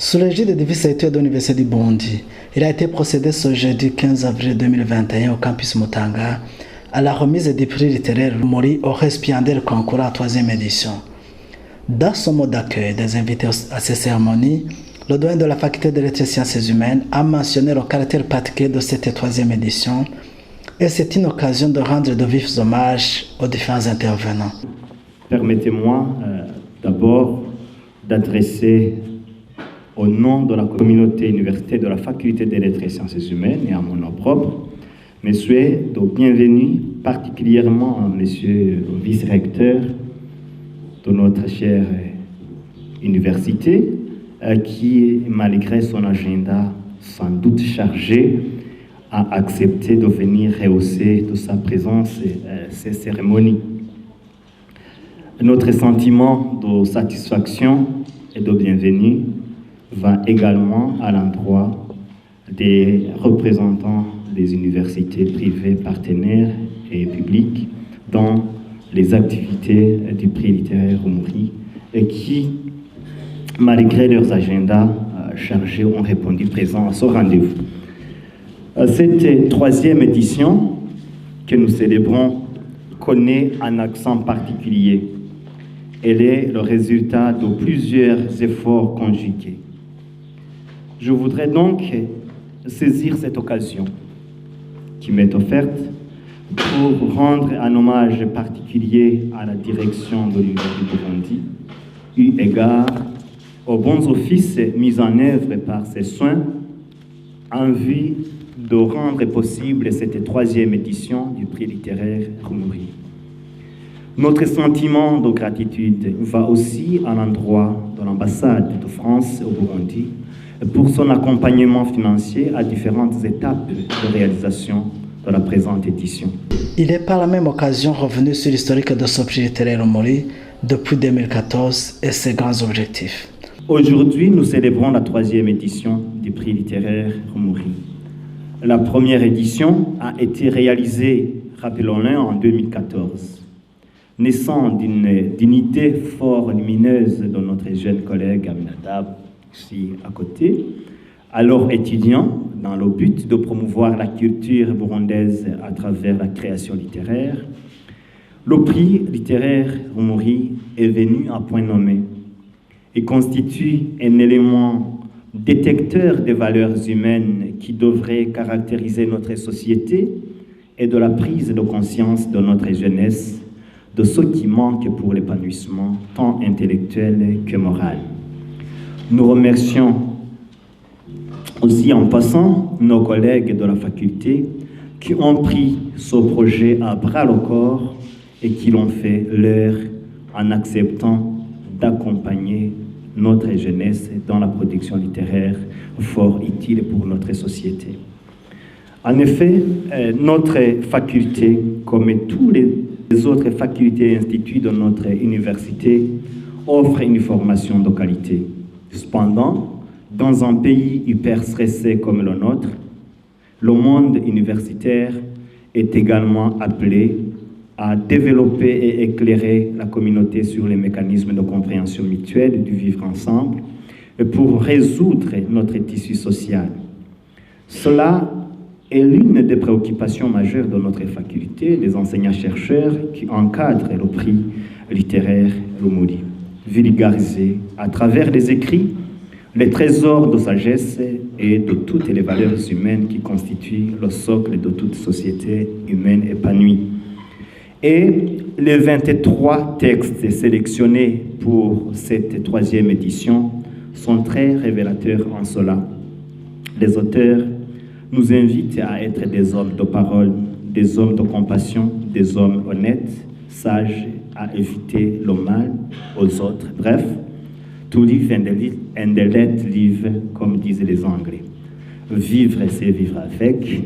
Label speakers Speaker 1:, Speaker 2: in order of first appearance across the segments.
Speaker 1: Sous l'égide du vice-recteur de l'Université du Burundi, il a été procédé ce jeudi 15 avril 2021 au campus Mutanga à la remise du prix littéraire Rumuri au récipiendaire concours à la 3e édition. Dans son mot d'accueil des invités à ces cérémonies, le doyen de la faculté de lettres et sciences humaines a mentionné le caractère particulier de cette 3e édition et c'est une occasion de rendre de vifs hommages aux différents intervenants.
Speaker 2: Permettez-moi d'abord d'adresser au nom de la communauté universitaire de la faculté des lettres et sciences humaines et à mon nom propre, mes souhaits de bienvenue particulièrement à monsieur le vice-recteur de notre chère université qui, malgré son agenda sans doute chargé, a accepté de venir rehausser de sa présence ces cérémonies. Notre sentiment de satisfaction et de bienvenue va également à l'endroit des représentants des universités privées partenaires et publiques dans les activités du prix littéraire Rumuri et qui, malgré leurs agendas chargés, ont répondu présents à ce rendez-vous. Cette 3e édition que nous célébrons connaît un accent particulier. Elle est le résultat de plusieurs efforts conjugués. Je voudrais donc saisir cette occasion qui m'est offerte pour rendre un hommage particulier à la direction de l'Université du Burundi, eu égard aux bons offices mis en œuvre par ces soins en vue de rendre possible cette 3e édition du prix littéraire Rumuri. Notre sentiment de gratitude va aussi à l'endroit de l'ambassade de France au Burundi pour son accompagnement financier à différentes étapes de réalisation de la présente édition.
Speaker 1: Il est par la même occasion revenu sur l'historique de ce prix littéraire Rumuri depuis 2014 et ses grands objectifs.
Speaker 2: Aujourd'hui, nous célébrons la 3e édition du prix littéraire Rumuri. La première édition a été réalisée, rappelons-le, en 2014. Naissant d'une idée fort lumineuse de notre jeune collègue Aminadab, ici à côté, alors étudiant, dans le but de promouvoir la culture burundaise à travers la création littéraire, le prix littéraire Rumuri est venu à point nommé et constitue un élément détecteur des valeurs humaines qui devrait caractériser notre société et de la prise de conscience de notre jeunesse de ce qui manque pour l'épanouissement tant intellectuel que moral. Nous remercions aussi en passant nos collègues de la faculté qui ont pris ce projet à bras le corps et qui l'ont fait leur en acceptant d'accompagner notre jeunesse dans la production littéraire fort utile pour notre société. En effet, notre faculté, comme toutes les autres facultés et instituts de notre université, offre une formation de qualité. Cependant, dans un pays hyper stressé comme le nôtre, le monde universitaire est également appelé à développer et éclairer la communauté sur les mécanismes de compréhension mutuelle du vivre ensemble et pour résoudre notre tissu social. Cela est l'une des préoccupations majeures de notre faculté, les enseignants-chercheurs qui encadrent le prix littéraire Rumuri. Vulgariser à travers les écrits les trésors de sagesse et de toutes les valeurs humaines qui constituent le socle de toute société humaine épanouie. Et les 23 textes sélectionnés pour cette 3e édition sont très révélateurs en cela. Les auteurs nous invitent à être des hommes de parole, des hommes de compassion, des hommes honnêtes, sages, à éviter le mal aux autres. Bref, to live and let live, comme disent les Anglais. Vivre, c'est vivre avec.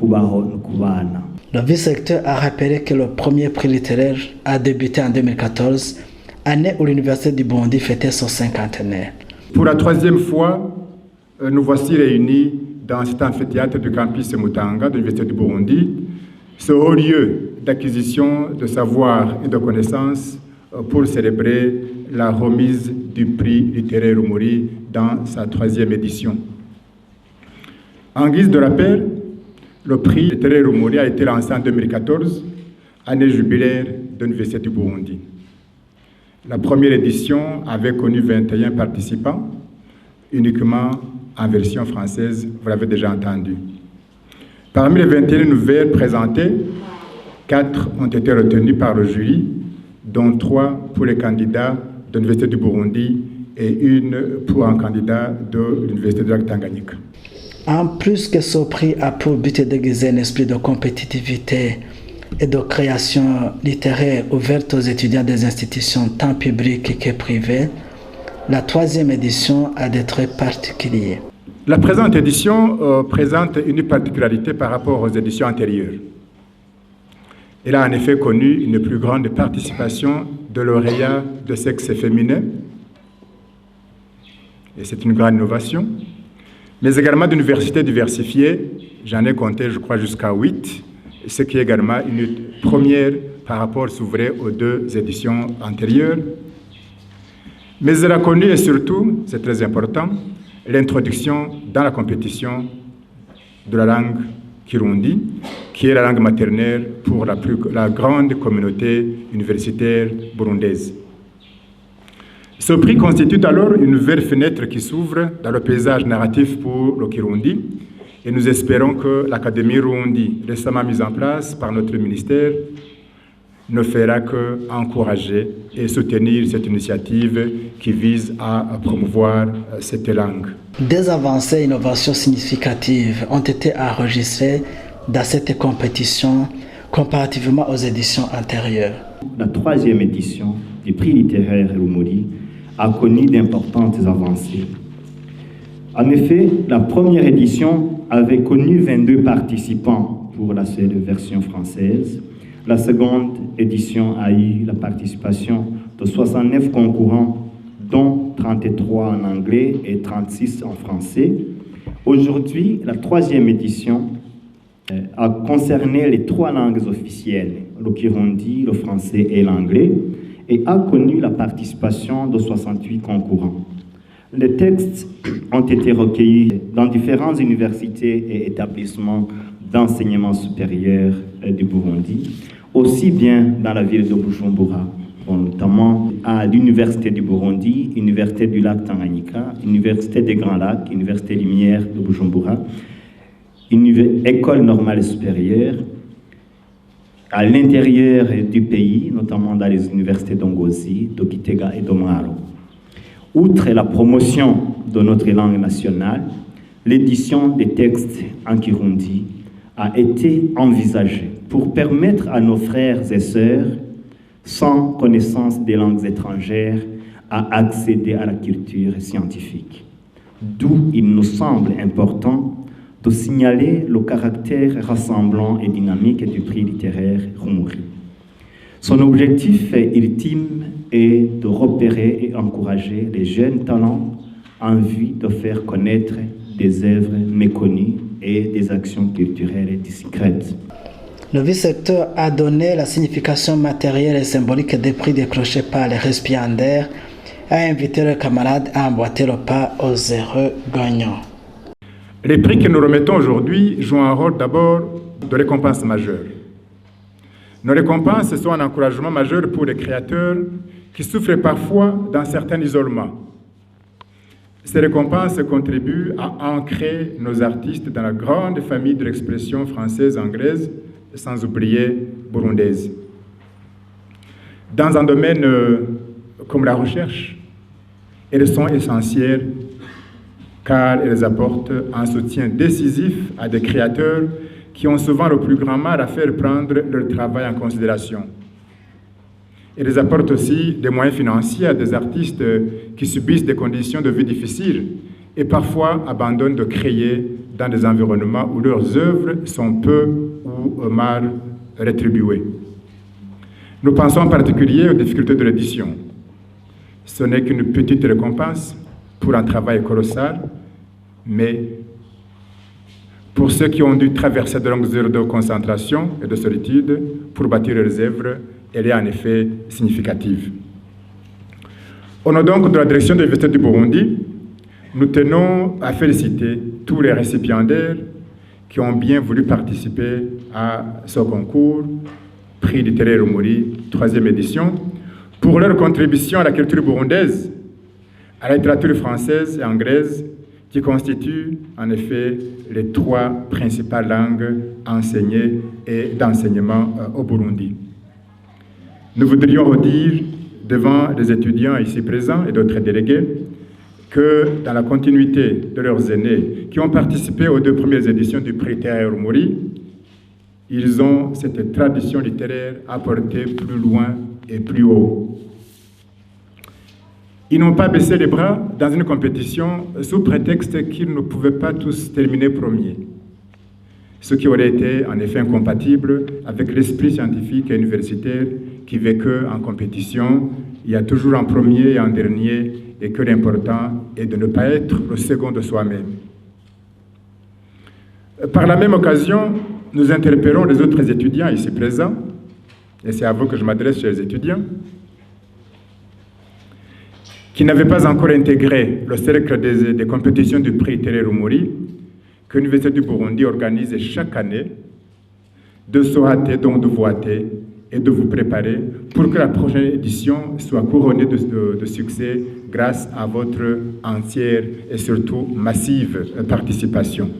Speaker 2: Kubaho nkubana.
Speaker 1: Le vice-recteur a rappelé que le premier prix littéraire a débuté en 2014, année où l'Université du Burundi fêtait son cinquantenaire.
Speaker 3: Pour la 3e fois, nous voici réunis dans cet amphithéâtre du campus Mutanga de l'Université du Burundi, ce haut lieu d'acquisition de savoir et de connaissances pour célébrer la remise du prix littéraire Rumuri dans sa 3e édition. En guise de rappel, le prix littéraire Rumuri a été lancé en 2014, année jubilaire de l'Université du Burundi. La première édition avait connu 21 participants, uniquement en version française, vous l'avez déjà entendu. Parmi les 21 nouvelles présentées, 4 ont été retenues par le jury, dont 3 pour les candidats de l'Université du Burundi et 1 pour un candidat de l'Université de la Tanganyika.
Speaker 1: En plus que ce prix a pour but d'aiguiser un esprit de compétitivité et de création littéraire ouverte aux étudiants des institutions tant publiques que privées, la 3e édition a des traits particuliers.
Speaker 3: La présente édition présente une particularité par rapport aux éditions antérieures. Elle a en effet connu une plus grande participation de lauréats de sexe féminin, et c'est une grande innovation, mais également d'universités diversifiées, j'en ai compté je crois jusqu'à 8, ce qui est également une première par rapport, si vous voulez, aux 2 éditions antérieures. Mais elle a connu et surtout, c'est très important, l'introduction dans la compétition de la langue Kirundi, qui est la langue maternelle pour la grande communauté universitaire burundaise. Ce prix constitue alors une nouvelle fenêtre qui s'ouvre dans le paysage narratif pour le Kirundi, et nous espérons que l'Académie Rundi, récemment mise en place par notre ministère, ne fera qu'encourager et soutenir cette initiative qui vise à promouvoir cette langue.
Speaker 1: Des avancées et innovations significatives ont été enregistrées dans cette compétition comparativement aux éditions antérieures.
Speaker 2: La 3e édition du prix littéraire Rumuri a connu d'importantes avancées. En effet, la première édition avait connu 22 participants pour la seule version française. La seconde édition a eu la participation de 69 concurrents, dont 33 en anglais et 36 en français. Aujourd'hui, la 3e édition a concerné les 3 langues officielles, le kirundi, le français et l'anglais, et a connu la participation de 68 concurrents. Les textes ont été recueillis dans différentes universités et établissements d'enseignement supérieur du Burundi, aussi bien dans la ville de Bujumbura, notamment à l'Université du Burundi, Université du lac Tanganyika, Université des Grands Lacs, Université Lumière de Bujumbura, École normale supérieure, à l'intérieur du pays, notamment dans les universités d'Ongozi, de Gitega et de Mwaro. Outre la promotion de notre langue nationale, l'édition des textes en Kirundi a été envisagée pour permettre à nos frères et sœurs sans connaissance des langues étrangères à accéder à la culture scientifique. D'où il nous semble important de signaler le caractère rassemblant et dynamique du prix littéraire Rumuri. Son objectif ultime est de repérer et encourager les jeunes talents en vue de faire connaître des œuvres méconnues et des actions culturelles discrètes.
Speaker 1: Le vice-recteur a donné la signification matérielle et symbolique des prix décrochés par les récipiendaires et a invité leurs camarades à emboîter le pas aux heureux gagnants.
Speaker 3: Les prix que nous remettons aujourd'hui jouent un rôle d'abord de récompense majeure. Nos récompenses sont un encouragement majeur pour les créateurs qui souffrent parfois d'un certain isolement. Ces récompenses contribuent à ancrer nos artistes dans la grande famille de l'expression française-anglaise, sans oublier burundaise. Dans un domaine comme la recherche, elles sont essentielles car elles apportent un soutien décisif à des créateurs qui ont souvent le plus grand mal à faire prendre leur travail en considération. Elles apportent aussi des moyens financiers à des artistes qui subissent des conditions de vie difficiles et parfois abandonnent de créer dans des environnements où leurs œuvres sont peu ou mal rétribuées. Nous pensons en particulier aux difficultés de l'édition. Ce n'est qu'une petite récompense pour un travail colossal, mais pour ceux qui ont dû traverser de longues heures de concentration et de solitude pour bâtir leurs œuvres, elle est en effet significative. Au nom donc de la direction de l'Université du Burundi, nous tenons à féliciter tous les récipiendaires qui ont bien voulu participer à ce concours, Prix littéraire Rumuri, 3e édition, pour leur contribution à la culture burundaise, à la littérature française et anglaise, qui constituent en effet les 3 principales langues enseignées et d'enseignement au Burundi. Nous voudrions redire devant les étudiants ici présents et d'autres délégués que dans la continuité de leurs aînés qui ont participé aux 2 premières éditions du Prix littéraire Rumuri, ils ont cette tradition littéraire apportée plus loin et plus haut. Ils n'ont pas baissé les bras dans une compétition sous prétexte qu'ils ne pouvaient pas tous terminer premiers, ce qui aurait été en effet incompatible avec l'esprit scientifique et universitaire qui veut qu'en compétition, il y a toujours un premier et un dernier et que l'important est de ne pas être le second de soi-même. Par la même occasion, nous interpellons les autres étudiants ici présents, et c'est à vous que je m'adresse, chers étudiants, qui n'avaient pas encore intégré le cercle des compétitions du Prix littéraire Rumuri, que l'Université du Burundi organise chaque année, de se hâter, donc de vous hâter, et de vous préparer pour que la prochaine édition soit couronnée de succès grâce à votre entière et surtout massive participation.